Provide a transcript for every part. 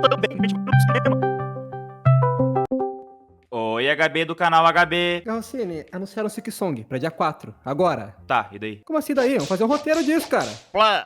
também no cinema. Oi, HB do canal HB. Garrocine, anunciaram o Silk Song pra dia 4, agora. Tá, e daí? Como assim daí? Vamos fazer um roteiro disso, cara.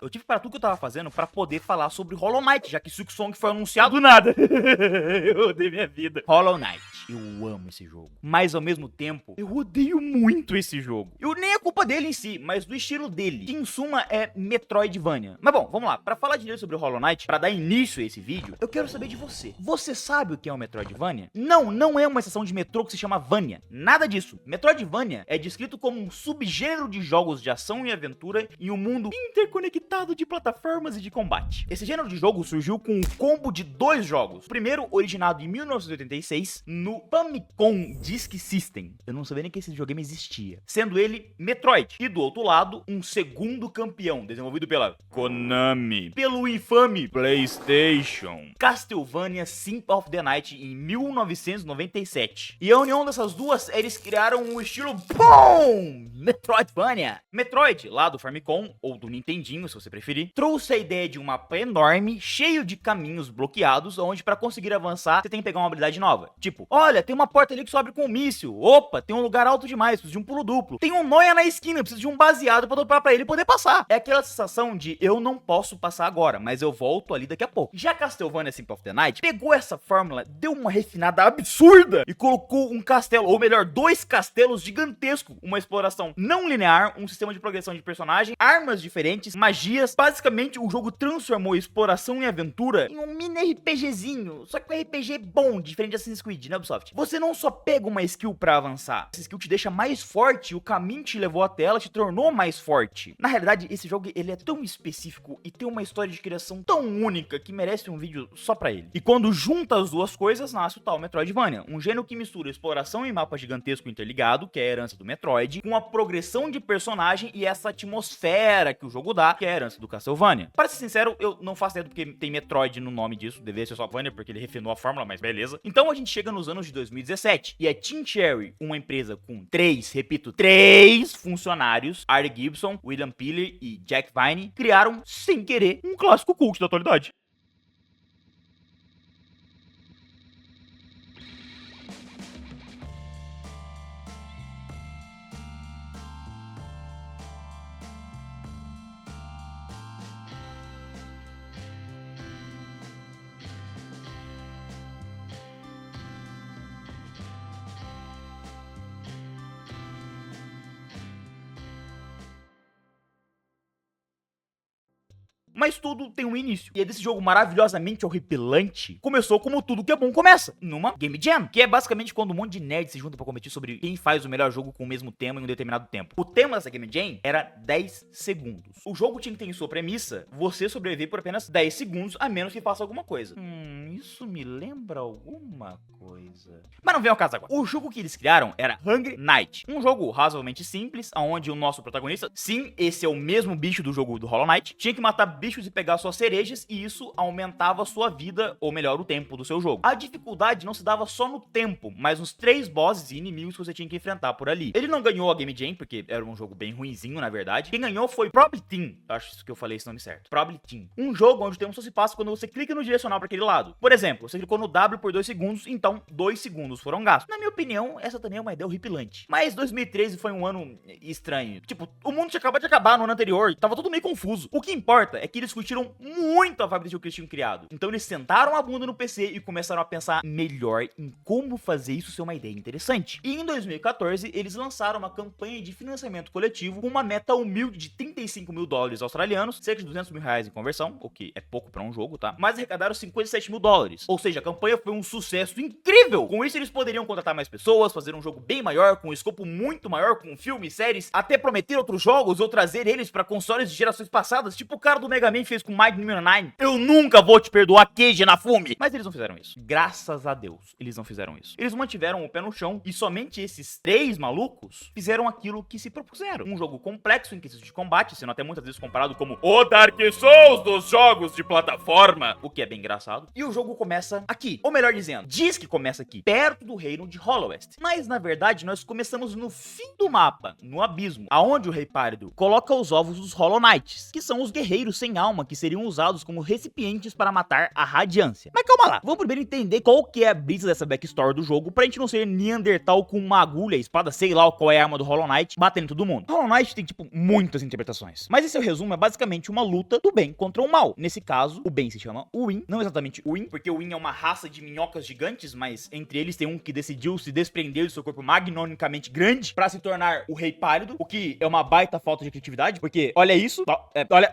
Eu tive que parar tudo que eu tava fazendo pra poder falar sobre Hollow Knight, já que Silk Song foi anunciado do nada. Eu odeio minha vida. Hollow Knight. Eu amo esse jogo. Mas ao mesmo tempo, eu odeio muito esse jogo. Eu nem é culpa dele em si, mas do estilo dele, que em suma é Metroidvania. Mas bom, vamos lá. Pra falar direito sobre o Hollow Knight, pra dar início a esse vídeo, eu quero saber de você. Você sabe o que é um Metroidvania? Não, não é uma estação de metrô que se chama Vania. Nada disso. Metroidvania é descrito como um subgênero de jogos de ação e aventura em um mundo interconectado de plataformas e de combate. Esse gênero de jogo surgiu com um combo de dois jogos. O primeiro, originado em 1986, no Famicom Disk System. Eu não sabia nem que esse videogame existia. Sendo ele Metroid. E do outro lado, um segundo campeão, desenvolvido pela Konami. Pelo infame PlayStation. Castlevania Symphony of the Night em 1997. E a união dessas duas, eles criaram um estilo BOOM! Metroidvania. Metroid, lá do Famicom, ou do Nintendinho, se você preferir, trouxe a ideia de um mapa enorme, cheio de caminhos bloqueados, onde pra conseguir avançar, você tem que pegar uma habilidade nova. Tipo, olha, tem uma porta ali que sobe com um míssil. Opa, tem um lugar alto demais, preciso de um pulo duplo. Tem um noia na esquina, preciso de um baseado pra dobrar pra ele poder passar. É aquela sensação de, eu não posso passar agora, mas eu volto ali daqui a pouco. Já Castlevania Symphony of the Night pegou essa fórmula, deu uma refinada absurda e colocou um castelo, ou melhor, dois castelos gigantescos, uma exploração não linear, um sistema de progressão de personagem, armas diferentes, magias. Basicamente, o jogo transformou exploração e aventura em um mini RPGzinho, só que um RPG bom, diferente de Assassin's Creed, né, Ubisoft? Você não só pega uma skill pra avançar, essa skill te deixa mais forte, o caminho que te levou até ela te tornou mais forte. Na realidade, esse jogo, ele é tão específico e tem uma história de criação tão única que merece um vídeo só pra ele. E quando junta as duas coisas, nasce o tal Metroidvania, um gênero que mistura exploração em mapa gigantesco interligado, que é a herança do Metroid, com a progressão de personagem e essa atmosfera que o jogo dá, que é a herança do Castlevania. Para ser sincero, eu não faço ideia do porque tem Metroid no nome disso, deveria ser só Vania, porque ele refinou a fórmula, mas beleza. Então a gente chega nos anos de 2017, e a Team Cherry, uma empresa com três funcionários, Art Gibson, William Piller e Jack Vine, criaram, sem querer, um clássico cult da atualidade. Mas tudo tem um início. E desse jogo maravilhosamente horripilante, começou como tudo que é bom começa, numa Game Jam, que é basicamente quando um monte de nerds se junta pra competir sobre quem faz o melhor jogo com o mesmo tema em um determinado tempo. O tema dessa Game Jam era 10 segundos. O jogo tinha que ter em sua premissa você sobreviver por apenas 10 segundos, a menos que faça alguma coisa. Isso me lembra alguma coisa. Mas não vem ao caso agora. O jogo que eles criaram era Hungry Knight, um jogo razoavelmente simples, onde o nosso protagonista, sim, esse é o mesmo bicho do jogo do Hollow Knight, tinha que matar bichos e pegar suas cerejas, e isso aumentava a sua vida, ou melhor, o tempo do seu jogo. A dificuldade não se dava só no tempo, mas nos 3 bosses e inimigos que você tinha que enfrentar por ali. Ele não ganhou a Game Jam, porque era um jogo bem ruinzinho, na verdade. Quem ganhou foi Probably Team. Acho que eu falei esse nome certo. Probably Team. Um jogo onde o tempo só se passa quando você clica no direcional para aquele lado. Por exemplo, você clicou no W por 2 segundos, então 2 segundos foram gastos. Na minha opinião, essa também é uma ideia horripilante. Mas 2013 foi um ano estranho. Tipo, o mundo tinha acabado de acabar no ano anterior, tava tudo meio confuso. O que importa é que eles curtiram muito a vibe do jogo que eles tinham criado. Então eles sentaram a bunda no PC e começaram a pensar melhor em como fazer isso ser uma ideia interessante. E em 2014, eles lançaram uma campanha de financiamento coletivo com uma meta humilde de 35 mil dólares australianos, cerca de 200 mil reais em conversão, o que é pouco pra um jogo, tá? Mas arrecadaram 57 mil dólares. Ou seja, a campanha foi um sucesso incrível. Com isso, eles poderiam contratar mais pessoas, fazer um jogo bem maior, com um escopo muito maior, com filmes, séries, até prometer outros jogos ou trazer eles pra consoles de gerações passadas, tipo o cara do Mega Man fez com Mighty Number 9. Eu nunca vou te perdoar, Keiji Inafune. Mas eles não fizeram isso. Graças a Deus, eles não fizeram isso. Eles mantiveram o pé no chão e somente esses 3 malucos fizeram aquilo que se propuseram. Um jogo complexo em quesito de combate, sendo até muitas vezes comparado como o Dark Souls dos jogos de plataforma, o que é bem engraçado. E o jogo jogo começa aqui. Ou melhor dizendo, diz que começa aqui, perto do reino de Hollowest. Mas na verdade nós começamos no fim do mapa, no abismo, aonde o Rei Pálido coloca os ovos dos Hollow Knights, que são os guerreiros sem alma que seriam usados como recipientes para matar a Radiância. Mas calma lá, vamos primeiro entender qual que é a brisa dessa backstory do jogo, pra gente não ser Neandertal com uma agulha, espada, sei lá qual é a arma do Hollow Knight, batendo em todo mundo. Hollow Knight tem, tipo, muitas interpretações. Mas esse resumo é basicamente uma luta do bem contra o mal. Nesse caso, o bem se chama Uin, não exatamente Uin, porque o Uin é uma raça de minhocas gigantes, mas entre eles tem um que decidiu se desprender do seu corpo magnonicamente grande pra se tornar o Rei Pálido, o que é uma baita falta de criatividade, porque olha isso,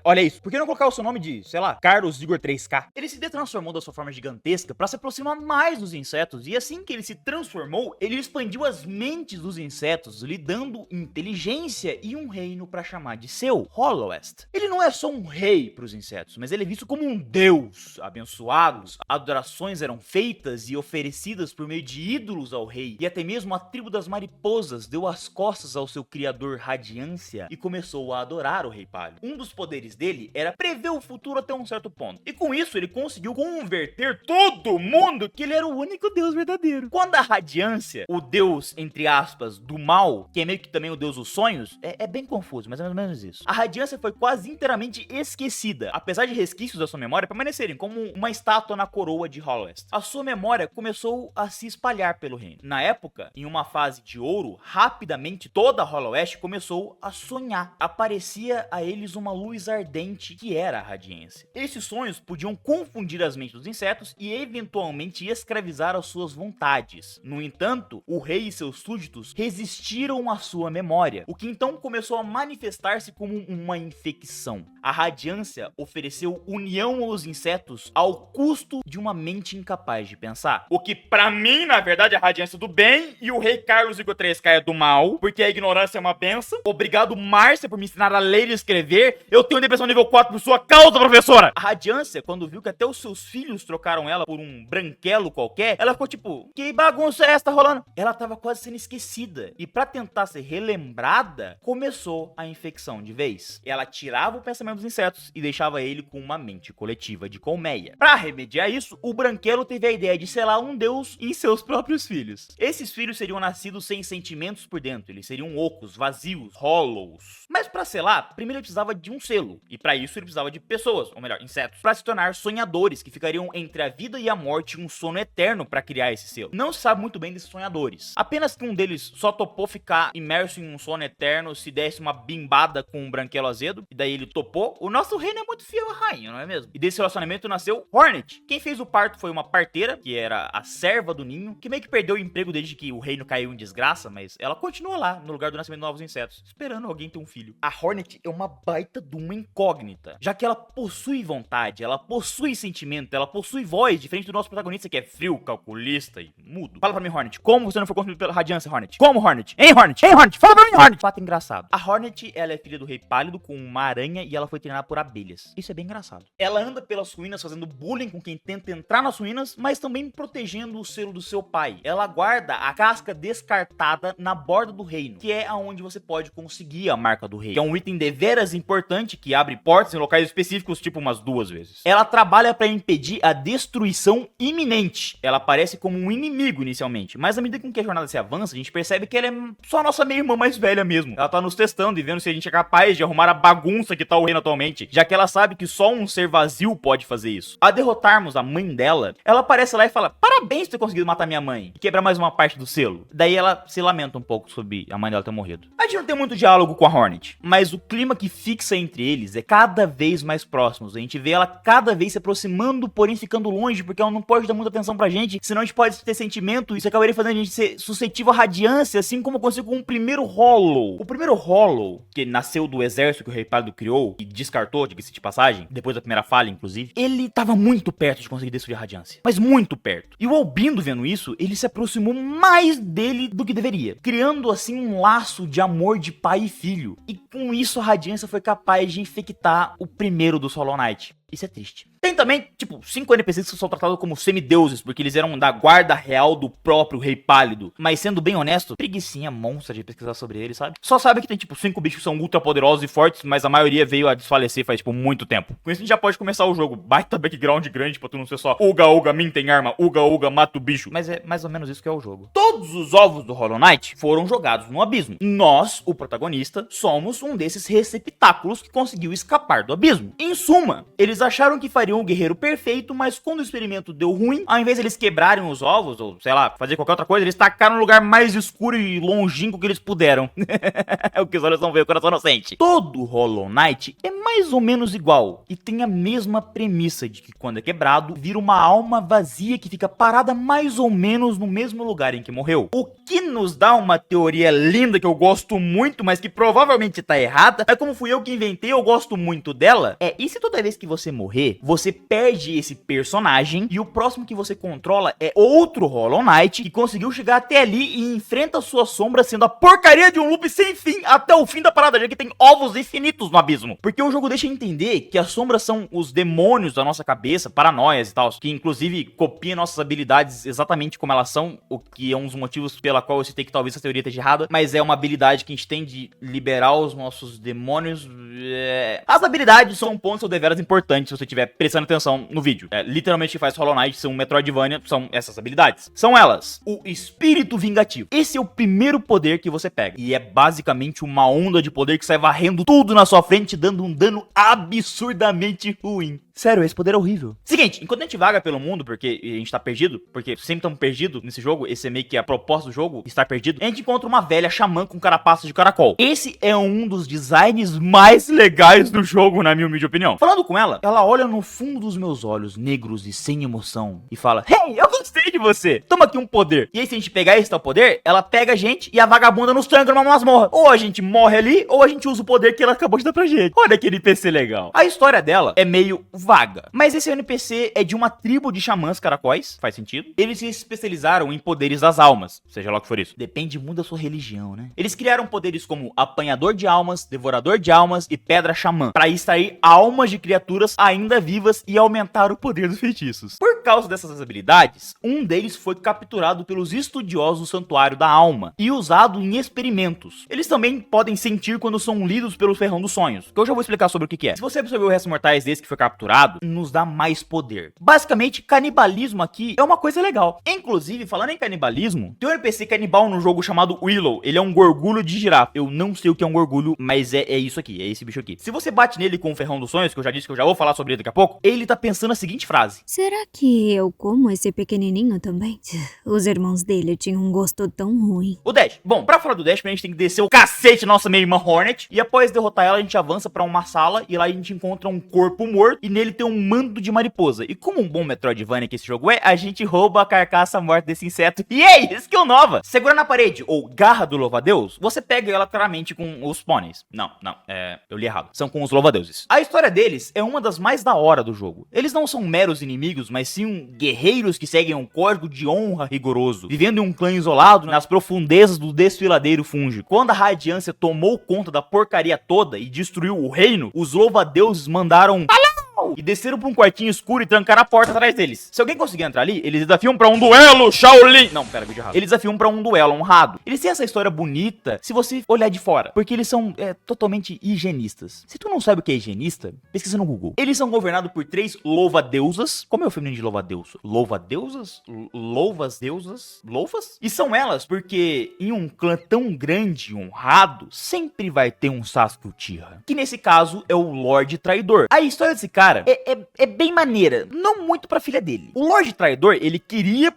olha isso. Por que não colocar o seu nome de, sei lá, Carlos Igor 3K? Ele se transformou da sua forma gigantesca pra se aproximar mais dos insetos, e assim que ele se transformou, ele expandiu as mentes dos insetos, lhe dando inteligência e um reino pra chamar de seu, Hollowest. Ele não é só um rei pros insetos, mas ele é visto como um deus abençoado. Adorações eram feitas e oferecidas por meio de ídolos ao rei, e até mesmo a tribo das mariposas deu as costas ao seu criador Radiância e começou a adorar o Rei Pálido. Um dos poderes dele era prever o futuro até um certo ponto, e com isso ele conseguiu converter todo mundo que ele era o único deus verdadeiro. Quando a Radiância, o deus, entre aspas, do mal, que é meio que também o deus dos sonhos, é bem confuso, mas é mais ou menos isso. A Radiância foi quase inteiramente esquecida, apesar de resquícios da sua memória permanecerem como uma estátua na coroa de Hollowest. A sua memória começou a se espalhar pelo reino. Na época, em uma fase de ouro, rapidamente toda Hollowest começou a sonhar. Aparecia a eles uma luz ardente que era a Radiância. Esses sonhos podiam confundir as mentes dos insetos e eventualmente escravizar as suas vontades. No entanto, o rei e seus súditos resistiram à sua memória, o que então começou a manifestar-se como uma infecção. A Radiância ofereceu união aos insetos ao custo de uma mente incapaz de pensar. O que pra mim, na verdade, é a Radiância do bem e o Rei Carlos Igor 3K é do mal, porque a ignorância é uma benção. Obrigado, Márcia, por me ensinar a ler e escrever. Eu tenho depressão nível 4 por sua causa, professora! A Radiância, quando viu que até os seus filhos trocaram ela por um branquelo qualquer, ela ficou tipo, que bagunça é essa rolando? Ela tava quase sendo esquecida. E pra tentar ser relembrada, começou a infecção de vez. Ela tirava o pensamento dos insetos e deixava ele com uma mente coletiva de colmeia. Pra remediar isso, o branquelo teve a ideia de selar um deus em seus próprios filhos. Esses filhos seriam nascidos sem sentimentos por dentro, eles seriam ocos, vazios, hollows. Mas pra selar, primeiro ele precisava de um selo, e pra isso ele precisava de pessoas, ou melhor, insetos, pra se tornar sonhadores, que ficariam entre a vida e a morte um sono eterno pra criar esse selo. Não se sabe muito bem desses sonhadores. Apenas que um deles só topou ficar imerso em um sono eterno se desse uma bimbada com um branquelo azedo, e daí ele topou. O nosso reino é muito fiel à rainha, não é mesmo? E desse relacionamento nasceu Hornet. Quem fez o parto foi uma parteira, que era a serva do ninho, que meio que perdeu o emprego desde que o reino caiu em desgraça, mas ela continua lá, no lugar do nascimento de novos insetos, esperando alguém ter um filho. A Hornet é uma baita de uma incógnita, já que ela possui vontade, ela possui sentimento, ela possui voz, diferente do nosso protagonista que é frio, calculista e mudo. Fala pra mim, Hornet, como você não foi consumido pela Radiância, Hornet? Como, Hornet? Hein, Hornet? Hein, Hornet? Fala pra mim, Hornet! Fato engraçado. A Hornet, ela é filha do Rei Pálido com uma aranha e ela foi treinada por abelhas. Isso é bem engraçado. Ela anda pelas ruínas fazendo bullying com quem tenta entrar nas ruínas, mas também protegendo o selo do seu pai. Ela guarda a casca descartada na borda do reino, que é aonde você pode conseguir a marca do rei, que é um item deveras importante que abre portas em locais específicos, tipo umas 2 vezes. Ela trabalha para impedir a destruição iminente. Ela aparece como um inimigo inicialmente, mas à medida com que a jornada se avança, a gente percebe que ela é só a nossa meia-irmã mais velha mesmo. Ela tá nos testando e vendo se a gente é capaz de arrumar a bagunça que tá o reino atualmente, já que ela sabe que só um ser vazio pode fazer isso. A derrotarmos a mãe dela, ela aparece lá e fala, parabéns por ter conseguido matar minha mãe e quebrar mais uma parte do selo. Daí ela se lamenta um pouco sobre a mãe dela ter morrido. A gente não tem muito diálogo com a Hornet, mas o clima que fixa entre eles é cada vez mais próximo. A gente vê ela cada vez se aproximando, porém ficando longe, porque ela não pode dar muita atenção pra gente, senão a gente pode ter sentimento, isso acabaria fazendo a gente ser suscetível à Radiância, assim como aconteceu com o primeiro Hollow. O primeiro Hollow, que nasceu do exército que o Rei Pálido criou, e descartou, diga-se de passagem, depois da primeira falha, inclusive, ele tava muito perto de conseguir destruir a Radiância, mas muito perto. E o Albindo, vendo isso, ele se aproximou mais dele do que deveria, criando assim um laço de amor de pai e filho. E com isso a Radiância foi capaz de infectar o primeiro dos Hollow Knight. Isso é triste. Tem também, tipo, 5 NPCs que são tratados como semideuses, porque eles eram da guarda real do próprio Rei Pálido. Mas sendo bem honesto, preguicinha monstra de pesquisar sobre eles, sabe? Só sabe que tem, tipo, 5 bichos que são ultra poderosos e fortes, mas a maioria veio a desfalecer faz, tipo, muito tempo. Com isso a gente já pode começar o jogo. Baita background grande pra tu não ser só uga uga, min tem arma, uga uga, mata o bicho. Mas é mais ou menos isso que é o jogo. Todos os ovos do Hollow Knight foram jogados no abismo. Nós, o protagonista, somos um desses receptáculos que conseguiu escapar do abismo. Em suma, eles acharam que fariam o guerreiro perfeito, mas quando o experimento deu ruim, ao invés de eles quebrarem os ovos, ou sei lá, fazer qualquer outra coisa, eles tacaram no lugar mais escuro e longínquo que eles puderam. É o que os olhos não veem, o coração não sente. Todo Hollow Knight é mais ou menos igual e tem a mesma premissa de que quando é quebrado, vira uma alma vazia que fica parada mais ou menos no mesmo lugar em que morreu. O que nos dá uma teoria linda que eu gosto muito, mas que provavelmente tá errada, mas como fui eu que inventei, eu gosto muito dela, e se toda vez que você morrer, você perde esse personagem e o próximo que você controla é outro Hollow Knight que conseguiu chegar até ali e enfrenta a sua sombra sendo a porcaria de um loop sem fim até o fim da parada, já que tem ovos infinitos no abismo. Porque o jogo deixa entender que as sombras são os demônios da nossa cabeça, paranoias e tal, que inclusive copiam nossas habilidades exatamente como elas são, o que é um dos motivos pela qual eu citei que talvez essa teoria esteja errada, mas é uma habilidade que a gente tem de liberar os nossos demônios. As habilidades são um ponto deveras importante se você estiver prestando atenção no vídeo. Literalmente o que faz Hollow Knight ser um Metroidvania são essas habilidades. São elas: o espírito vingativo. Esse é o primeiro poder que você pega, e é basicamente uma onda de poder que sai varrendo tudo na sua frente, dando um dano absurdamente ruim. Sério, esse poder é horrível. Seguinte, enquanto a gente vaga pelo mundo, porque a gente tá perdido, porque sempre estamos perdidos nesse jogo, esse é meio que a proposta do jogo, estar perdido, a gente encontra uma velha xamã com carapaça de caracol. Esse é um dos designs mais legais do jogo, na minha humilde opinião. Falando com ela, ela olha no fundo dos meus olhos negros e sem emoção e fala: "Hey, eu gostei de você, toma aqui um poder." E aí se a gente pegar esse tal poder, ela pega a gente e a vagabunda nos tranca numa masmorra. Ou a gente morre ali, ou a gente usa o poder que ela acabou de dar pra gente. Olha que NPC legal. A história dela é meio vaga, mas esse NPC é de uma tribo de xamãs caracóis, faz sentido. Eles se especializaram em poderes das almas, seja lá o que for isso. Depende muito da sua religião, né? Eles criaram poderes como apanhador de almas, devorador de almas e pedra xamã, para extrair almas de criaturas ainda vivas e aumentar o poder dos feitiços. Por causa dessas habilidades, um deles foi capturado pelos estudiosos do Santuário da Alma e usado em experimentos. Eles também podem sentir quando são lidos pelo Ferrão dos Sonhos, que eu já vou explicar sobre o que é. Se você absorver o resto mortais desse que foi capturado, nos dá mais poder. Basicamente, canibalismo aqui é uma coisa legal. Inclusive, falando em canibalismo, tem um NPC canibal no jogo chamado Willow. Ele é um gorgulho de girafa. Eu não sei o que é um gorgulho, mas é isso aqui, é esse bicho aqui. Se você bate nele com o Ferrão dos Sonhos, que eu já disse que eu já vou falar sobre ele daqui a pouco, ele tá pensando a seguinte frase: será que eu como esse pequenininho também? Os irmãos dele tinham um gosto tão ruim. O Dash. Bom, pra falar do Dash, a gente tem que descer o cacete nossa minha irmã Hornet, e após derrotar ela, a gente avança pra uma sala, e lá a gente encontra um corpo morto, e nele tem um mando de mariposa. E como um bom Metroidvania que esse jogo é, a gente rouba a carcaça morta desse inseto. E é skill nova! Segurando na parede, ou garra do louva-a-Deus, você pega ela claramente com os pôneis. Não, eu li errado. São com os louva-a-deuses. A história deles é uma das mais da hora do jogo. Eles não são meros inimigos, mas sim guerreiros que seguem um código de honra rigoroso, vivendo em um clã isolado nas profundezas do desfiladeiro funge. Quando a Radiância tomou conta da porcaria toda e destruiu o reino, os louva-a-deuses mandaram e desceram pra um quartinho escuro e trancaram a porta atrás deles. Se alguém conseguir entrar ali, eles desafiam pra um duelo Shaolin. Não, pera, vídeo errado. Eles desafiam pra um duelo honrado. Eles têm essa história bonita se você olhar de fora, porque eles são totalmente higienistas. Se tu não sabe o que é higienista, pesquisa no Google. Eles são governados por 3 louva-deusas. Como é o feminino de louva-deus? Louva-deusas? Louvas-deusas? Louvas? E são elas porque em um clã tão grande e honrado, sempre vai ter um Sasuke Uchiha, que nesse caso é o Lorde Traidor. A história desse cara é bem maneira, não muito pra filha dele. O Lorde Traidor, ele queria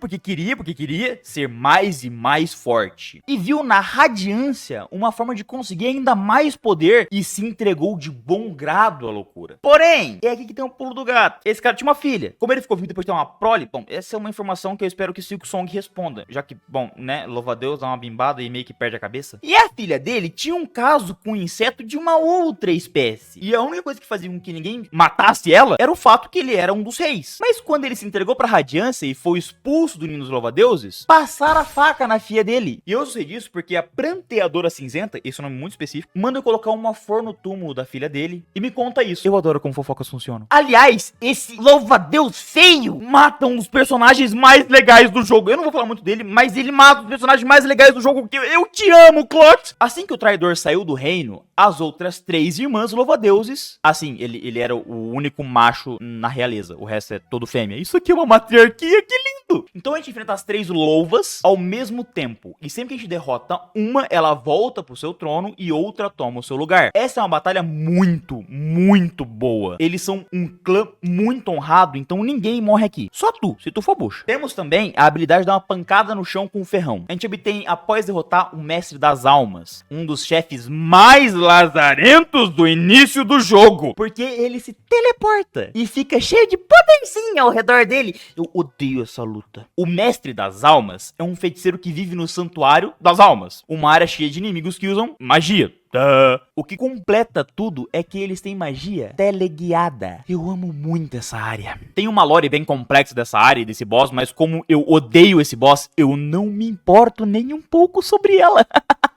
ser mais e mais forte. E viu na Radiância uma forma de conseguir ainda mais poder e se entregou de bom grado à loucura. Porém, é aqui que tem um pulo do gato. Esse cara tinha uma filha. Como ele ficou vivo depois de ter uma prole, bom, essa é uma informação que eu espero que Silksong responda. Já que, bom, né, louva-a-Deus, dá uma bimbada e meio que perde a cabeça. E a filha dele tinha um caso com um inseto de uma outra espécie. E a única coisa que fazia com que ninguém matasse matasse ela era o fato que ele era um dos reis. Mas quando ele se entregou pra Radiância e foi expulso do Ninho dos Louva-Deuses, passaram a faca na filha dele. E eu sei disso porque a Pranteadora Cinzenta, esse é um nome muito específico, manda eu colocar uma flor no túmulo da filha dele e me conta isso. Eu adoro como fofocas funcionam. Aliás, esse louva-deus feio mata um dos personagens mais legais do jogo. Eu não vou falar muito dele, mas ele mata os personagens mais legais do jogo. Eu te amo, Clot! Assim que o traidor saiu do reino, as outras 3 irmãs louva-deuses, assim, ele era o único macho na realeza, o resto é todo fêmea. Isso aqui é uma matriarquia, que lindo! Então a gente enfrenta as 3 louvas ao mesmo tempo, e sempre que a gente derrota uma, ela volta pro seu trono e outra toma o seu lugar. Essa é uma batalha muito, muito boa. Eles são um clã muito honrado, então ninguém morre aqui. Só tu, se tu for bucha. Temos também a habilidade de dar uma pancada no chão com o ferrão. A gente obtém após derrotar o Mestre das Almas, um dos chefes mais lazarentos do início do jogo, porque ele se teleporta e fica cheio de poderzinho ao redor dele. Eu odeio essa luta. O Mestre das Almas é um feiticeiro que vive no Santuário das Almas, uma área cheia de inimigos que usam magia. O que completa tudo é que eles têm magia teleguiada. Eu amo muito essa área. Tem uma lore bem complexa dessa área e desse boss, mas como eu odeio esse boss, eu não me importo nem um pouco sobre ela.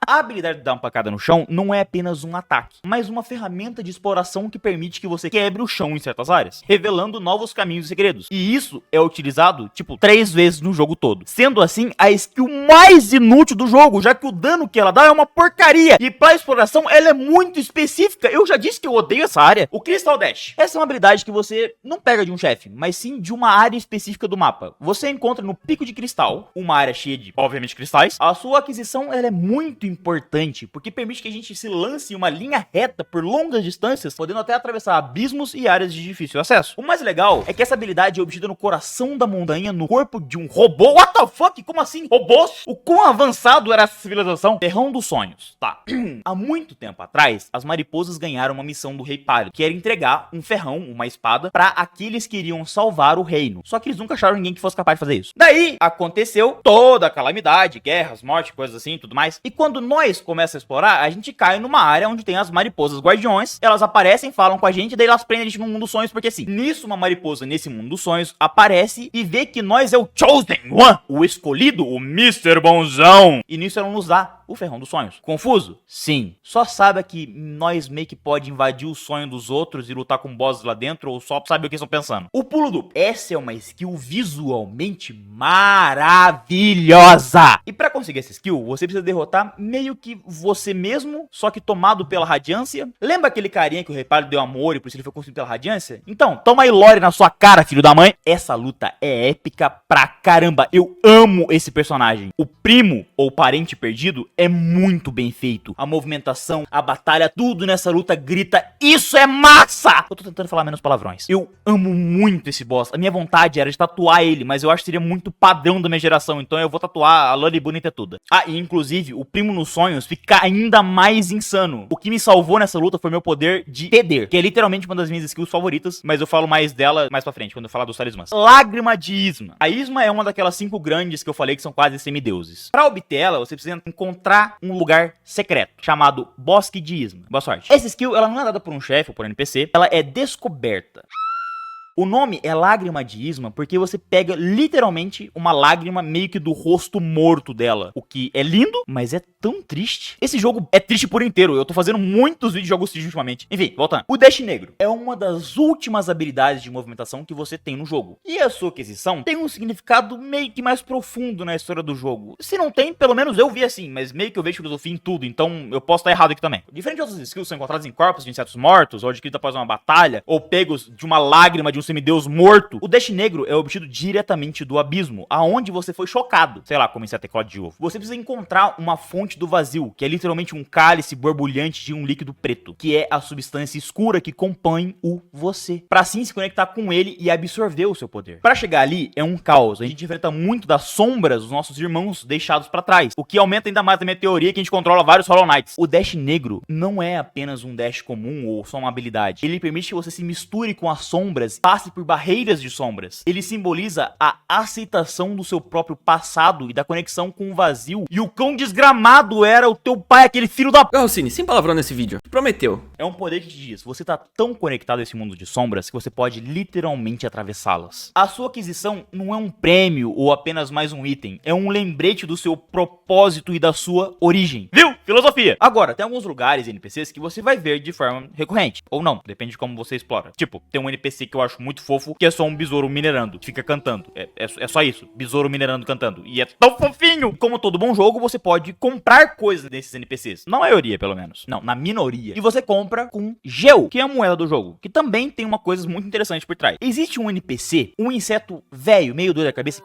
A habilidade de dar uma pancada no chão não é apenas um ataque, mas uma ferramenta de exploração que permite que você quebre o chão em certas áreas, revelando novos caminhos e segredos. E isso é utilizado, tipo, 3 vezes no jogo todo. Sendo assim, a skill mais inútil do jogo, já que o dano que ela dá é uma porcaria. E pra exploração, ela é muito específica. Eu já disse que eu odeio essa área. O Crystal Dash. Essa é uma habilidade que você não pega de um chefe, mas sim de uma área específica do mapa. Você encontra no Pico de Cristal, uma área cheia de, obviamente, cristais. A sua aquisição, ela é muito importante, porque permite que a gente se lance em uma linha reta por longas distâncias, podendo até atravessar abismos e áreas de difícil acesso. O mais legal é que essa habilidade é obtida no coração da montanha, no corpo de um robô. What the fuck? Como assim? Robôs? O quão avançado era essa civilização? Ferrão dos Sonhos. Tá. Há muito tempo atrás, as mariposas ganharam uma missão do Rei Pálido, que era entregar um ferrão, uma espada, pra aqueles que iriam salvar o reino. Só que eles nunca acharam ninguém que fosse capaz de fazer isso. Daí, aconteceu toda a calamidade, guerras, morte, coisas assim, tudo mais. E quando nós começamos a explorar, a gente cai numa área onde tem as mariposas guardiões. Elas aparecem, falam com a gente, daí elas prendem a gente no mundo dos sonhos, porque assim, nisso uma mariposa nesse mundo dos sonhos aparece e vê que nós é o Chosen One, o escolhido, o Mr. Bonzão. E nisso ela nos dá o ferrão dos sonhos. Confuso? Sim. Só saiba que nós meio que pode invadir o sonho dos outros e lutar com bosses lá dentro, ou só saber o que estão pensando. O pulo duplo. Essa é uma skill visualmente maravilhosa. E pra conseguir essa skill, você precisa derrotar meio que você mesmo, só que tomado pela radiância. Lembra aquele carinha que o Rei Pálido deu amor e por isso ele foi consumido pela radiância? Então, toma aí lore na sua cara, filho da mãe. Essa luta é épica pra caramba. Eu amo esse personagem. O primo, ou parente perdido, é muito bem feito. A movimentação, a batalha, tudo nessa luta grita, isso é massa! Eu tô tentando falar menos palavrões. Eu amo muito esse boss. A minha vontade era de tatuar ele, mas eu acho que seria muito padrão da minha geração, então eu vou tatuar a Loli bonita toda. Ah, e inclusive, o primo nos sonhos fica ainda mais insano. O que me salvou nessa luta foi meu poder de Teder, que é literalmente uma das minhas skills favoritas, mas eu falo mais dela mais pra frente, quando eu falar dos talismãs. Lágrima de Isma. A Isma é uma daquelas 5 grandes que eu falei que são quase semideuses. Pra obter ela, você precisa encontrar um lugar secreto, chamado Bosque de Isma. Boa sorte. Essa skill, ela não é dada por um chefe ou por NPC, ela é descoberta. O nome é Lágrima de Isma porque você pega literalmente uma lágrima meio que do rosto morto dela. O que é lindo, mas é tão triste. Esse jogo é triste por inteiro. Eu tô fazendo muitos vídeos de jogos tristes ultimamente. Enfim, voltando. O Dash Negro é uma das últimas habilidades de movimentação que você tem no jogo. E a sua aquisição tem um significado meio que mais profundo na história do jogo. Se não tem, pelo menos eu vi assim, mas meio que eu vejo filosofia em tudo, então eu posso estar errado aqui também. Diferente de outras skills que são encontradas em corpos de insetos mortos, ou adquiridos após uma batalha, ou pegos de uma lágrima de um semideus morto, o Dash Negro é obtido diretamente do abismo, aonde você foi chocado. Sei lá, como inseto eclode de ovo. Você precisa encontrar uma fonte do vazio, que é literalmente um cálice borbulhante de um líquido preto, que é a substância escura que compõe o você, pra assim se conectar com ele e absorver o seu poder. Pra chegar ali é um caos. A gente enfrenta muito das sombras dos nossos irmãos deixados pra trás, o que aumenta ainda mais a minha teoria que a gente controla vários Hollow Knights. O Dash Negro não é apenas um dash comum ou só uma habilidade. Ele permite que você se misture com as sombras passe por barreiras de sombras. Ele simboliza a aceitação do seu próprio passado e da conexão com o vazio. E o quão desgramado era o teu pai, aquele filho da... Alcine, sem palavrão nesse vídeo. Prometeu. É um poder que te diz, você tá tão conectado a esse mundo de sombras que você pode literalmente atravessá-las. A sua aquisição não é um prêmio ou apenas mais um item, é um lembrete do seu propósito e da sua origem. Viu? Filosofia! Agora, tem alguns lugares e NPCs que você vai ver de forma recorrente, ou não, depende de como você explora. Tipo, tem um NPC que eu acho muito fofo, que é só um besouro minerando, que fica cantando. É só isso, besouro minerando cantando. E é tão fofinho! Como todo bom jogo, você pode comprar coisas desses NPCs. Na maioria, pelo menos. Não, na minoria. E você compra com gel, que é a moeda do jogo, que também tem uma coisa muito interessante por trás. Existe um NPC, um inseto velho, meio doido da cabeça,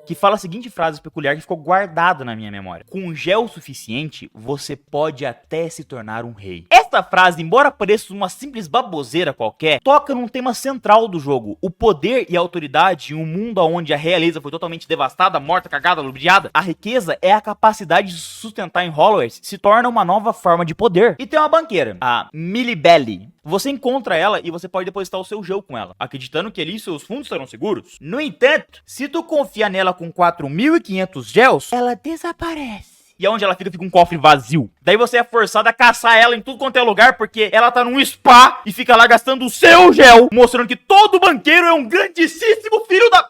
que fala a seguinte frase peculiar que ficou guardada na minha memória: com gel suficiente, você pode até se tornar um rei. Esta frase, embora pareça uma simples baboseira qualquer, toca num tema central do jogo: o poder e a autoridade em um mundo onde a realeza foi totalmente devastada, morta, cagada, ludibriada. A riqueza é a capacidade de sustentar em Hollows, se torna uma nova forma de poder. E tem uma banqueira, a Millibelly. Você encontra ela e você pode depositar o seu gel com ela, acreditando que ali seus fundos estarão seguros. No entanto, se tu confiar nela com 4.500 gels, ela desaparece. E onde ela fica um cofre vazio. Daí você é forçado a caçar ela em tudo quanto é lugar, porque ela tá num spa e fica lá gastando o seu gel, mostrando que todo banqueiro é um grandíssimo filho da...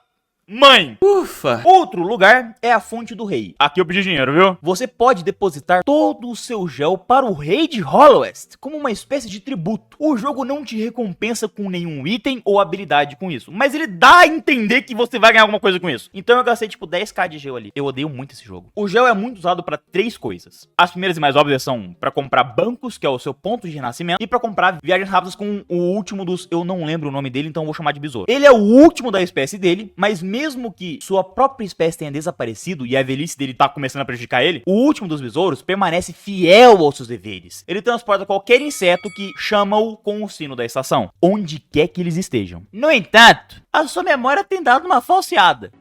mãe. Ufa. Outro lugar é a fonte do rei. Aqui eu pedi dinheiro, viu? Você pode depositar todo o seu gel para o rei de Hollowest, como uma espécie de tributo. O jogo não te recompensa com nenhum item ou habilidade com isso, mas ele dá a entender que você vai ganhar alguma coisa com isso. Então eu gastei tipo 10k de gel ali. Eu odeio muito esse jogo. O gel é muito usado para 3 coisas. As primeiras e mais óbvias são para comprar bancos, que é o seu ponto de renascimento, e para comprar viagens rápidas com o último dos... eu não lembro o nome dele, então eu vou chamar de besouro. Ele é o último da espécie dele, mas mesmo que sua própria espécie tenha desaparecido e a velhice dele tá começando a prejudicar ele, o último dos besouros permanece fiel aos seus deveres. Ele transporta qualquer inseto que chama-o com o sino da estação, onde quer que eles estejam. No entanto, a sua memória tem dado uma falseada.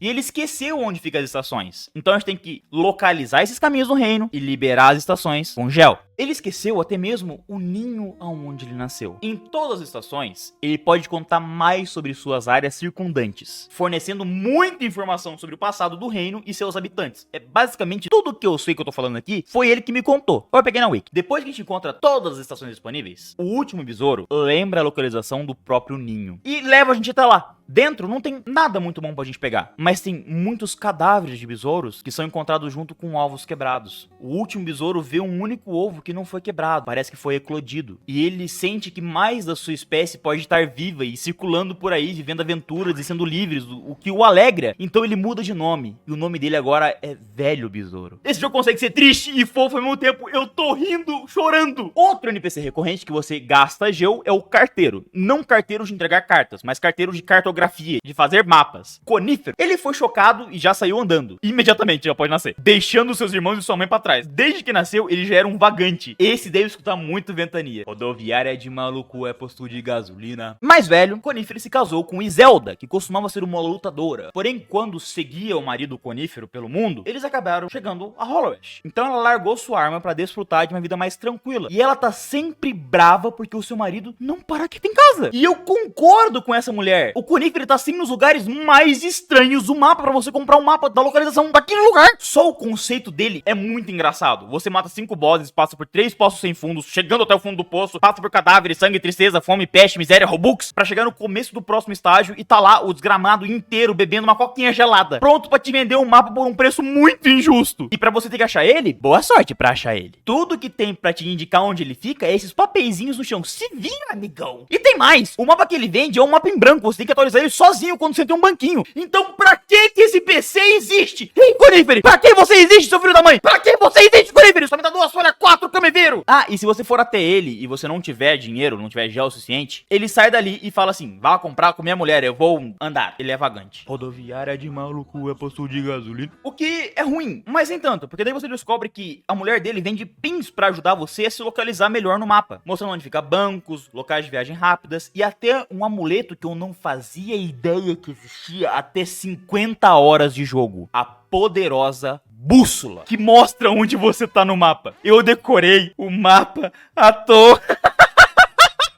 E ele esqueceu onde ficam as estações. Então a gente tem que localizar esses caminhos no reino e liberar as estações com gel. Ele esqueceu até mesmo o ninho aonde ele nasceu. Em todas as estações, ele pode contar mais sobre suas áreas circundantes, fornecendo muita informação sobre o passado do reino e seus habitantes. É basicamente tudo que eu sei que eu tô falando aqui, foi ele que me contou. Eu peguei na wiki. Depois que a gente encontra todas as estações disponíveis, o último besouro lembra a localização do próprio ninho e leva a gente até lá. Dentro não tem nada muito bom pra gente pegar, mas tem muitos cadáveres de besouros que são encontrados junto com ovos quebrados. O último besouro vê um único ovo que não foi quebrado, parece que foi eclodido. E ele sente que mais da sua espécie pode estar viva e circulando por aí, vivendo aventuras e sendo livres, o que o alegra. Então ele muda de nome, e o nome dele agora é Velho Besouro. Esse jogo consegue ser triste e fofo ao mesmo tempo, eu tô rindo, chorando. Outro NPC recorrente que você gasta gel é o carteiro. Não carteiro de entregar cartas, mas carteiro de cartografia, de fazer mapas. Conífero. Ele foi chocado e já saiu andando. Imediatamente já pode nascer, deixando seus irmãos e sua mãe pra trás. Desde que nasceu, ele já era um vagante. Esse deve escutar muito ventania. Rodoviária de maluco é posto de gasolina. Mais velho, Conífero se casou com Iselda, que costumava ser uma lutadora. Porém, quando seguia o marido Conífero pelo mundo, eles acabaram chegando a Hollowest. Então ela largou sua arma pra desfrutar de uma vida mais tranquila. E ela tá sempre brava porque o seu marido não para quieto em casa. E eu concordo com essa mulher. O Conífero tá sempre nos lugares mais estranhos do mapa pra você comprar um mapa da localização daquele lugar. Só o conceito dele é muito engraçado. Você mata 5 bosses, passa por 3 poços sem fundos, chegando até o fundo do poço, passa por cadáveres, sangue, tristeza, fome, peste, miséria, robux, pra chegar no começo do próximo estágio e tá lá o desgramado inteiro bebendo uma coquinha gelada, pronto pra te vender um mapa por um preço muito injusto. E pra você ter que achar ele, boa sorte pra achar ele. Tudo que tem pra te indicar onde ele fica é esses papeizinhos no chão. Se vira, amigão. E tem mais, o mapa que ele vende é um mapa em branco, você tem que atualizar ele sozinho quando você tem um banquinho. Então pra que esse PC existe? Ei, Conífero, pra que você existe, seu filho da mãe? Pra que você existe, Conífero? Só me dá 2 folhas, 4 cameveiro. Ah, e se você for até ele e você não tiver dinheiro, não tiver gel suficiente, ele sai dali e fala assim: vá comprar com minha mulher, eu vou andar. Ele é vagante. Rodoviária de maluco é posto de gasolina. O que é ruim, mas nem tanto, porque daí você descobre que a mulher dele vende pins pra ajudar você a se localizar melhor no mapa, mostrando onde fica bancos, locais de viagem rápidas e até um amuleto que eu não fazia ideia que existia até 50 horas de jogo. A poderosa bússola, que mostra onde você tá no mapa. Eu decorei o mapa à toa.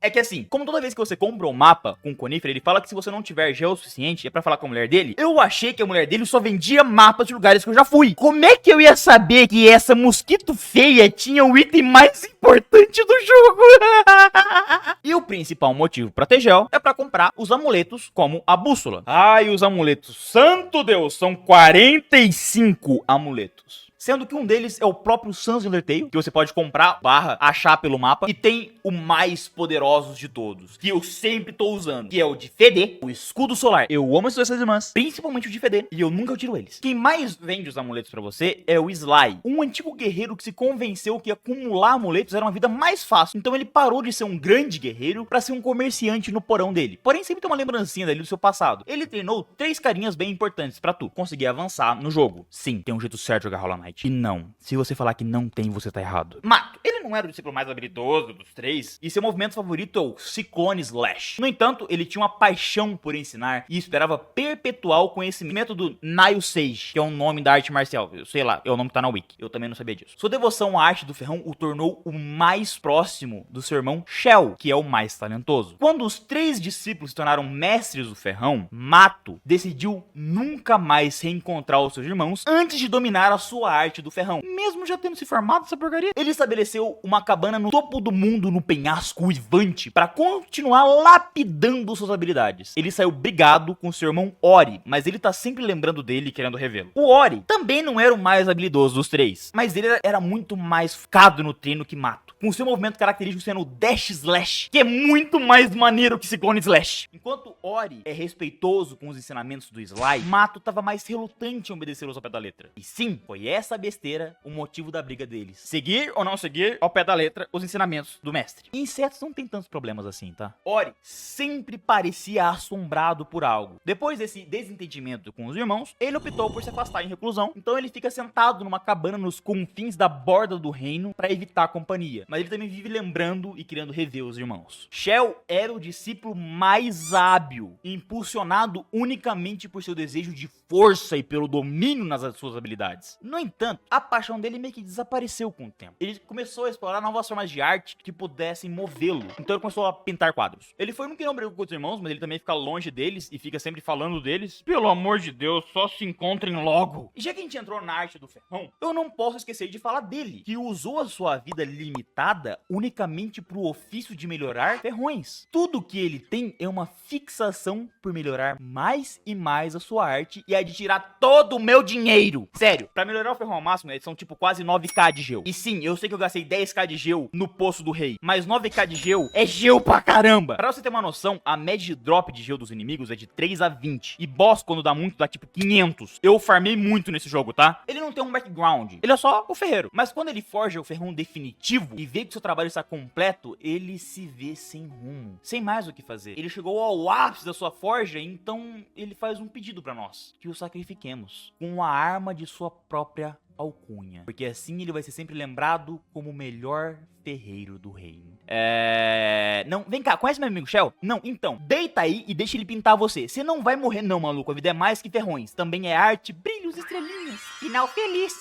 É que assim, como toda vez que você compra um mapa com conífera, ele fala que se você não tiver gel o suficiente, é pra falar com a mulher dele. Eu achei que a mulher dele só vendia mapas de lugares que eu já fui. Como é que eu ia saber que essa mosquito feia tinha o item mais importante do jogo? E o principal motivo pra ter gel é pra comprar os amuletos como a bússola. Ai, os amuletos, santo Deus, são 45 amuletos. Sendo que um deles é o próprio Sans Undertale, que você pode comprar, achar pelo mapa. E tem o mais poderoso de todos, que eu sempre tô usando, que é o de Fede, o escudo solar. Eu amo essas irmãs, principalmente o de Fede, e eu nunca tiro eles. Quem mais vende os amuletos pra você é o Sly, um antigo guerreiro que se convenceu que acumular amuletos era uma vida mais fácil. Então ele parou de ser um grande guerreiro pra ser um comerciante no porão dele. Porém, sempre tem uma lembrancinha dali do seu passado. Ele treinou 3 carinhas bem importantes pra tu conseguir avançar no jogo. Sim, tem um jeito certo de jogar Hollow Knight. E não, se você falar que não tem, você tá errado. Mato, ele não era o discípulo mais habilidoso dos 3, e seu movimento favorito é o Cyclone Slash. No entanto, ele tinha uma paixão por ensinar e esperava perpetuar o conhecimento do Nile Sage, que é o nome da arte marcial. Eu sei lá, é o nome que tá na wiki. Eu também não sabia disso. Sua devoção à arte do ferrão o tornou o mais próximo do seu irmão Shell, que é o mais talentoso. Quando os 3 discípulos se tornaram mestres do ferrão, Mato decidiu nunca mais reencontrar os seus irmãos antes de dominar a sua arte do ferrão. Mesmo já tendo se formado essa porcaria, ele estabeleceu uma cabana no topo do mundo, no penhasco uivante, para continuar lapidando suas habilidades. Ele saiu brigado com seu irmão Ori, mas ele tá sempre lembrando dele e querendo revê-lo. O Ori também não era o mais habilidoso dos 3, mas ele era muito mais focado no treino que Mato, com seu movimento característico sendo o Dash Slash, que é muito mais maneiro que Cyclone Slash. Enquanto Ori é respeitoso com os ensinamentos do Sly, Mato tava mais relutante em obedecê-los ao pé da letra. E sim, foi essa besteira o motivo da briga deles. Seguir ou não seguir ao pé da letra os ensinamentos do mestre. E insetos não tem tantos problemas assim, tá? Ori sempre parecia assombrado por algo. Depois desse desentendimento com os irmãos, ele optou por se afastar em reclusão. Então ele fica sentado numa cabana nos confins da borda do reino para evitar a companhia. Mas ele também vive lembrando e querendo rever os irmãos. Shell era o discípulo mais hábil, impulsionado unicamente por seu desejo de força e pelo domínio nas suas habilidades. No entanto, a paixão dele meio que desapareceu com o tempo. Ele começou a explorar novas formas de arte que pudessem movê-lo. Então ele começou a pintar quadros. Ele foi um que não brigou com os irmãos, mas ele também fica longe deles e fica sempre falando deles. Pelo amor de Deus, só se encontrem logo. E já que a gente entrou na arte do ferrão, eu não posso esquecer de falar dele, que usou a sua vida limitada unicamente pro ofício de melhorar ferrões. Tudo que ele tem é uma fixação por melhorar mais e mais a sua arte e a de tirar todo o meu dinheiro. Sério, pra melhorar o ferrão ao máximo, são tipo quase 9k de gel. E sim, eu sei que eu gastei 10k de gel no Poço do Rei, mas 9k de gel é gel pra caramba. Pra você ter uma noção, a média de drop de gel dos inimigos é de 3 a 20. E boss, quando dá muito, dá tipo 500. Eu farmei muito nesse jogo, tá? Ele não tem um background, ele é só o ferreiro. Mas quando ele forja o ferrão definitivo e vê que seu trabalho está completo, ele se vê sem rumo, sem mais o que fazer. Ele chegou ao ápice da sua forja, então ele faz um pedido pra nós, que o sacrifiquemos com a arma de sua própria alcunha, porque assim ele vai ser sempre lembrado como o melhor ferreiro do reino. Não, vem cá, conhece meu amigo Shell? Não, então, deita aí e deixa ele pintar você. Você não vai morrer não, maluco, a vida é mais que ferrões. Também é arte, brilhos, estrelinhas, final feliz.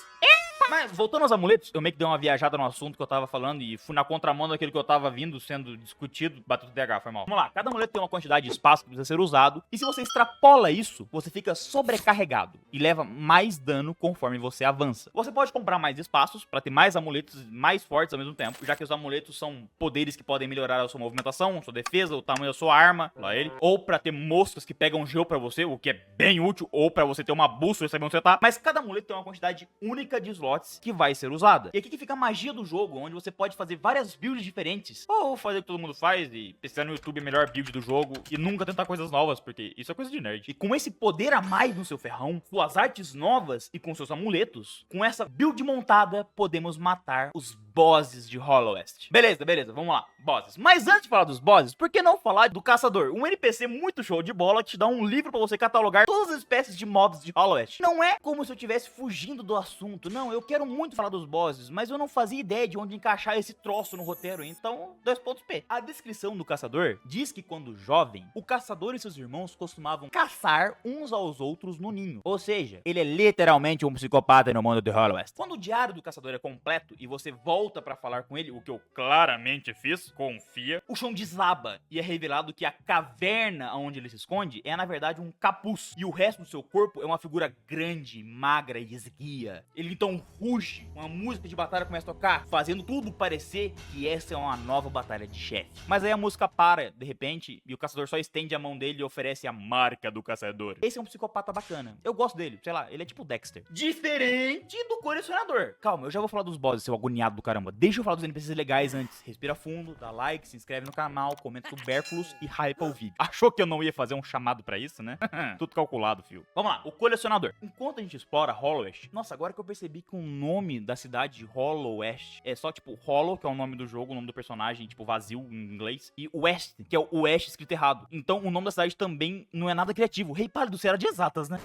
Mas, voltando aos amuletos, eu meio que dei uma viajada no assunto que eu tava falando e fui na contramão daquilo que eu tava vindo sendo discutido. Bateu o DH, foi mal. Vamos lá, cada amuleto tem uma quantidade de espaço que precisa ser usado, e se você extrapola isso, você fica sobrecarregado e leva mais dano conforme você avança. Você pode comprar mais espaços pra ter mais amuletos mais fortes ao mesmo tempo, já que os amuletos são poderes que podem melhorar a sua movimentação, sua defesa, o tamanho da sua arma, lá ele, ou pra ter moscas que pegam gel pra você, o que é bem útil, ou pra você ter uma bússola e saber onde você tá. Mas cada amuleto tem uma quantidade única de slots que vai ser usada. E aqui que fica a magia do jogo, onde você pode fazer várias builds diferentes, ou fazer o que todo mundo faz e pesquisar no YouTube a melhor build do jogo e nunca tentar coisas novas, porque isso é coisa de nerd. E com esse poder a mais no seu ferrão, suas artes novas e com seus amuletos, com essa build montada, podemos matar os bosses de Hollow West. Beleza, vamos lá, bosses. Mas antes de falar dos bosses, por que não falar do Caçador? Um NPC muito show de bola que te dá um livro pra você catalogar todas as espécies de mobs de Hollow West. Não é como se eu estivesse fugindo do assunto, não, eu quero muito falar dos bosses, mas eu não fazia ideia de onde encaixar esse troço no roteiro, então 2 pontos P. A descrição do Caçador diz que quando jovem, o Caçador e seus irmãos costumavam caçar uns aos outros no ninho. Ou seja, ele é literalmente um psicopata no mundo de Hollow West. Quando o diário do Caçador é completo e você volta volta pra falar com ele, o que eu claramente fiz, confia, o chão desaba e é revelado que a caverna onde ele se esconde é, na verdade, um capuz. E o resto do seu corpo é uma figura grande, magra e esguia. Ele então ruge, uma música de batalha começa a tocar, fazendo tudo parecer que essa é uma nova batalha de chefe. Mas aí a música para, de repente, e o caçador só estende a mão dele e oferece a marca do caçador. Esse é um psicopata bacana. Eu gosto dele, sei lá, ele é tipo Dexter. Diferente do colecionador. Calma, eu já vou falar dos bosses, seu agoniado do caramba. Deixa eu falar dos NPCs legais antes. Respira fundo, dá like, se inscreve no canal, comenta tubérculos e hypa o vídeo. Achou que eu não ia fazer um chamado pra isso, né? Tudo calculado, fio. Vamos lá, o colecionador. Enquanto a gente explora Hollow West, nossa, agora que eu percebi que o nome da cidade de Hollow West é só tipo Hollow, que é o nome do jogo, o nome do personagem, tipo vazio em inglês, e West, que é o West escrito errado. Então o nome da cidade também não é nada criativo. Rei Pálido, você era de exatas, né?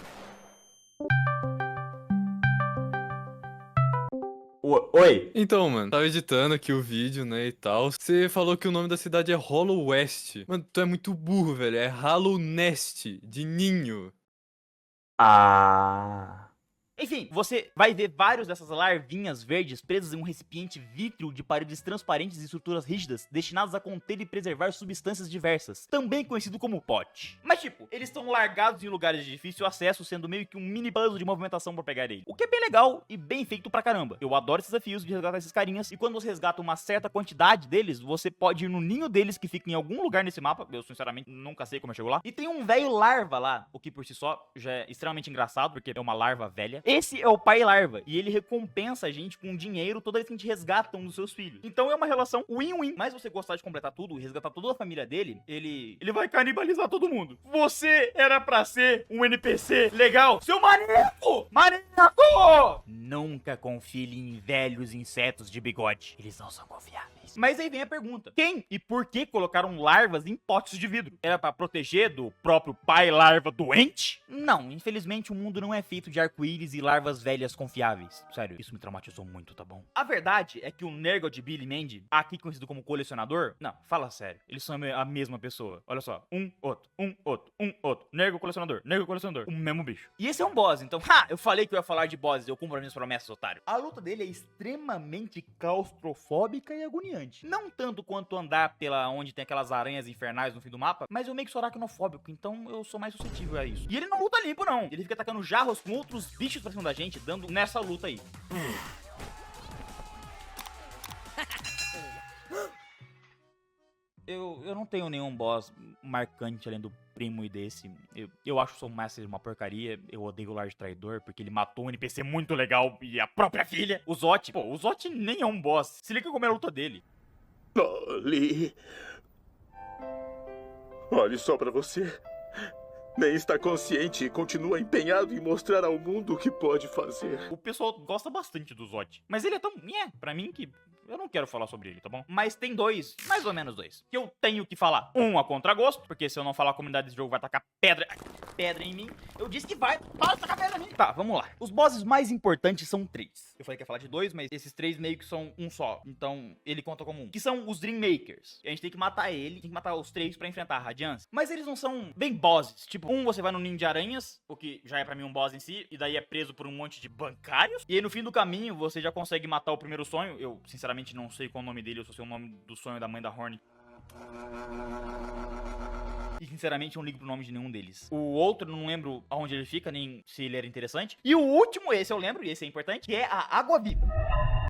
Oi. Então, mano, tava editando aqui o vídeo, né, e tal. Você falou que o nome da cidade é Hollow West. Mano, tu é muito burro, velho. É Hollow Nest, de ninho. Enfim, você vai ver vários dessas larvinhas verdes presas em um recipiente vítreo de paredes transparentes e estruturas rígidas destinadas a conter e preservar substâncias diversas, também conhecido como pote. Mas tipo, eles estão largados em lugares de difícil acesso, sendo meio que um mini puzzle de movimentação pra pegar ele. O que é bem legal e bem feito pra caramba. Eu adoro esses desafios de resgatar esses carinhas, e quando você resgata uma certa quantidade deles, você pode ir no ninho deles que fica em algum lugar nesse mapa. Eu sinceramente nunca sei como eu chego lá. E tem um velho larva lá, o que por si só já é extremamente engraçado, porque é uma larva velha. Esse é o pai larva, e ele recompensa a gente com dinheiro toda vez que a gente resgata um dos seus filhos. Então é uma relação win-win. Mas você gostar de completar tudo e resgatar toda a família dele, ele vai canibalizar todo mundo. Você era pra ser um NPC legal, seu maníaco! Maníaco! Nunca confie em velhos insetos de bigode. Eles não são confiáveis. Mas aí vem a pergunta: quem e por que colocaram larvas em potes de vidro? Era pra proteger do próprio pai larva doente? Não, infelizmente o mundo não é feito de arco-íris e larvas velhas confiáveis. Sério, isso me traumatizou muito, tá bom? A verdade é que o Nergal de Billy Mandy, aqui conhecido como colecionador, não, fala sério, eles são a mesma pessoa. Olha só, um, outro, Nergal colecionador, o mesmo bicho. E esse é um boss, então, eu falei que eu ia falar de bosses, eu cumpro as minhas promessas, otário. A luta dele é extremamente claustrofóbica e agoniante. Não tanto quanto andar pela onde tem aquelas aranhas infernais no fim do mapa, mas eu meio que sou aracnofóbico, então eu sou mais suscetível a isso. E ele não luta limpo, não. Ele fica atacando jarros com outros bichos pra cima da gente, dando nessa luta aí. Eu não tenho nenhum boss marcante além do primo e desse. Eu acho o Soul Master uma porcaria. Eu odeio o Large Traidor porque ele matou um NPC muito legal e a própria filha. O Zot, pô, o Zot nem é um boss. Se liga como é a luta dele. Olhe. Olhe só pra você. Nem está consciente e continua empenhado em mostrar ao mundo o que pode fazer. O pessoal gosta bastante do Zot, mas ele é tão pra mim que eu não quero falar sobre ele, tá bom? Mas tem dois, mais ou menos dois, que eu tenho que falar. Um a contragosto, porque se eu não falar, a comunidade desse jogo vai tacar pedra em mim. Eu disse que vai tacar pedra em mim. Tá, vamos lá. Os bosses mais importantes são três. Eu falei que ia falar de dois, mas esses três meio que são um só. Então, ele conta como um. Que são os Dream Makers. A gente tem que matar ele, tem que matar os três pra enfrentar a Radiance. Mas eles não são bem bosses. Tipo, um você vai no ninho de aranhas, o que já é pra mim um boss em si, e daí é preso por um monte de bancários. E aí no fim do caminho, você já consegue matar o primeiro sonho. Eu, sinceramente, não sei qual é o nome dele, eu só sei o nome do sonho da mãe da Horn. E sinceramente eu não ligo pro nome de nenhum deles. O outro eu não lembro aonde ele fica, nem se ele era interessante. E o último, esse eu lembro, e esse é importante, que é a Água Viva.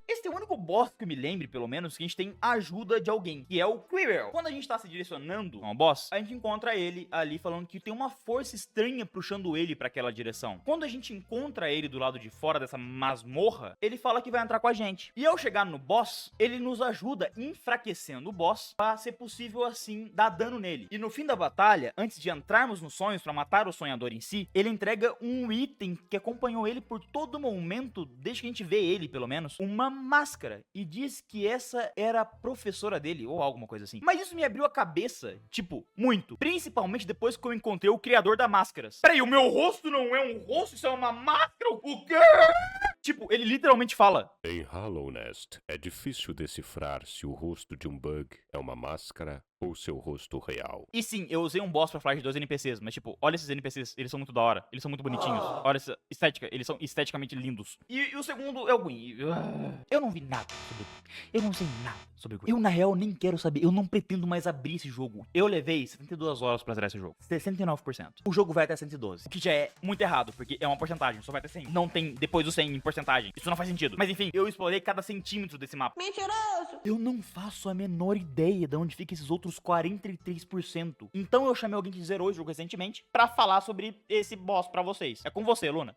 Esse é o único boss que eu me lembre, pelo menos, que a gente tem ajuda de alguém, que é o Quirrell. Quando a gente tá se direcionando a um boss, a gente encontra ele ali falando que tem uma força estranha puxando ele pra aquela direção. Quando a gente encontra ele do lado de fora dessa masmorra, ele fala que vai entrar com a gente. E ao chegar no boss, ele nos ajuda enfraquecendo o boss pra ser possível, assim, dar dano nele. E no fim da batalha, antes de entrarmos nos sonhos pra matar o sonhador em si, ele entrega um item que acompanhou ele por todo momento, desde que a gente vê ele, pelo menos, uma máscara, e diz que essa era a professora dele, ou alguma coisa assim. Mas isso me abriu a cabeça, tipo, muito. Principalmente depois que eu encontrei o criador da máscaras. Peraí, o meu rosto não é um rosto? Isso é uma máscara? O quê? Tipo, ele literalmente fala. Em Hollow Nest, é difícil decifrar se o rosto de um bug é uma máscara ou seu rosto real. E sim, eu usei um boss pra falar de 2 NPCs, mas tipo, olha esses NPCs, eles são muito da hora, eles são muito bonitinhos. Olha essa estética, eles são esteticamente lindos. E o segundo é o Gwyn. Eu não vi nada sobre ele. Eu não sei nada sobre o Gwyn. Eu, na real, nem quero saber. Eu não pretendo mais abrir esse jogo. Eu levei 72 horas pra zerar esse jogo. 69%. O jogo vai até 112. O que já é muito errado, porque é uma porcentagem, só vai até 100. Não tem depois do 100 em porcentagem. Isso não faz sentido. Mas enfim, eu explorei cada centímetro desse mapa. Mentiroso! Eu não faço a menor ideia de onde fica esses outros 43%. Então eu chamei alguém que zerou o jogo recentemente pra falar sobre esse boss pra vocês. É com você, Luna.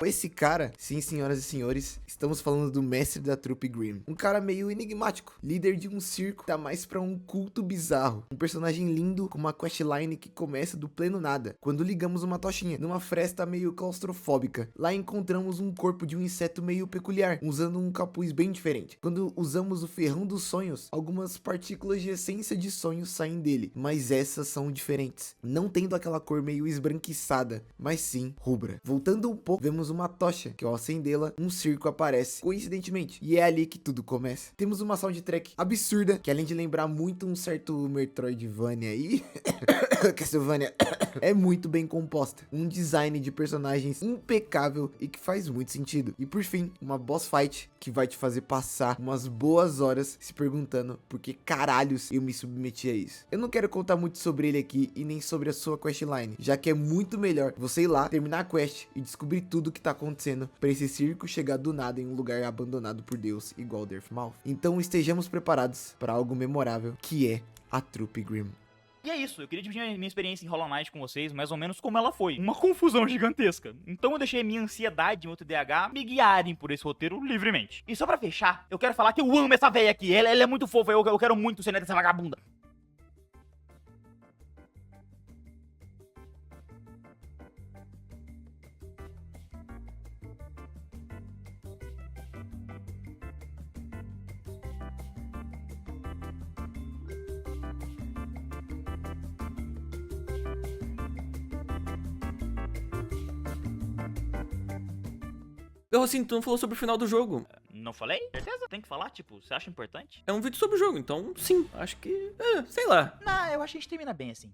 Esse cara, sim, senhoras e senhores, estamos falando do mestre da trupe Grimm. Um cara meio enigmático, líder de um circo, tá mais pra um culto bizarro. Um personagem lindo com uma questline que começa do pleno nada, quando ligamos uma tochinha, numa fresta meio claustrofóbica. Lá encontramos um corpo de um inseto meio peculiar, usando um capuz bem diferente. Quando usamos o ferrão dos sonhos, algumas partículas de essência de sonhos saem dele, mas essas são diferentes, não tendo aquela cor meio esbranquiçada, mas sim rubra. Voltando um pouco, vemos uma tocha, que ao acendê-la, um circo aparece, coincidentemente, e é ali que tudo começa. Temos uma soundtrack absurda, que além de lembrar muito um certo Metroidvania aí, Castlevania, é muito bem composta. Um design de personagens impecável e que faz muito sentido. E por fim, uma boss fight que vai te fazer passar umas boas horas se perguntando por que caralhos eu me submeti a isso. Eu não quero contar muito sobre ele aqui e nem sobre a sua questline, já que é muito melhor você ir lá, terminar a quest e descobrir tudo o que tá acontecendo pra esse circo chegar do nada em um lugar abandonado por Deus igual Deathmouth. Então estejamos preparados para algo memorável que é a trupe Grimm. E é isso, eu queria dividir minha experiência em Hollow Knight com vocês, mais ou menos como ela foi. Uma confusão gigantesca. Então eu deixei minha ansiedade e meu TDAH me guiarem por esse roteiro livremente. E só pra fechar, eu quero falar que eu amo essa véia aqui. Ela é muito fofa, eu quero muito ser neta dessa vagabunda. Garrocinho, tu não falou sobre o final do jogo. Não falei? Certeza? Tem que falar? Tipo, você acha importante? É um vídeo sobre o jogo, então sim, acho que... sei lá. Não, eu acho que a gente termina bem assim.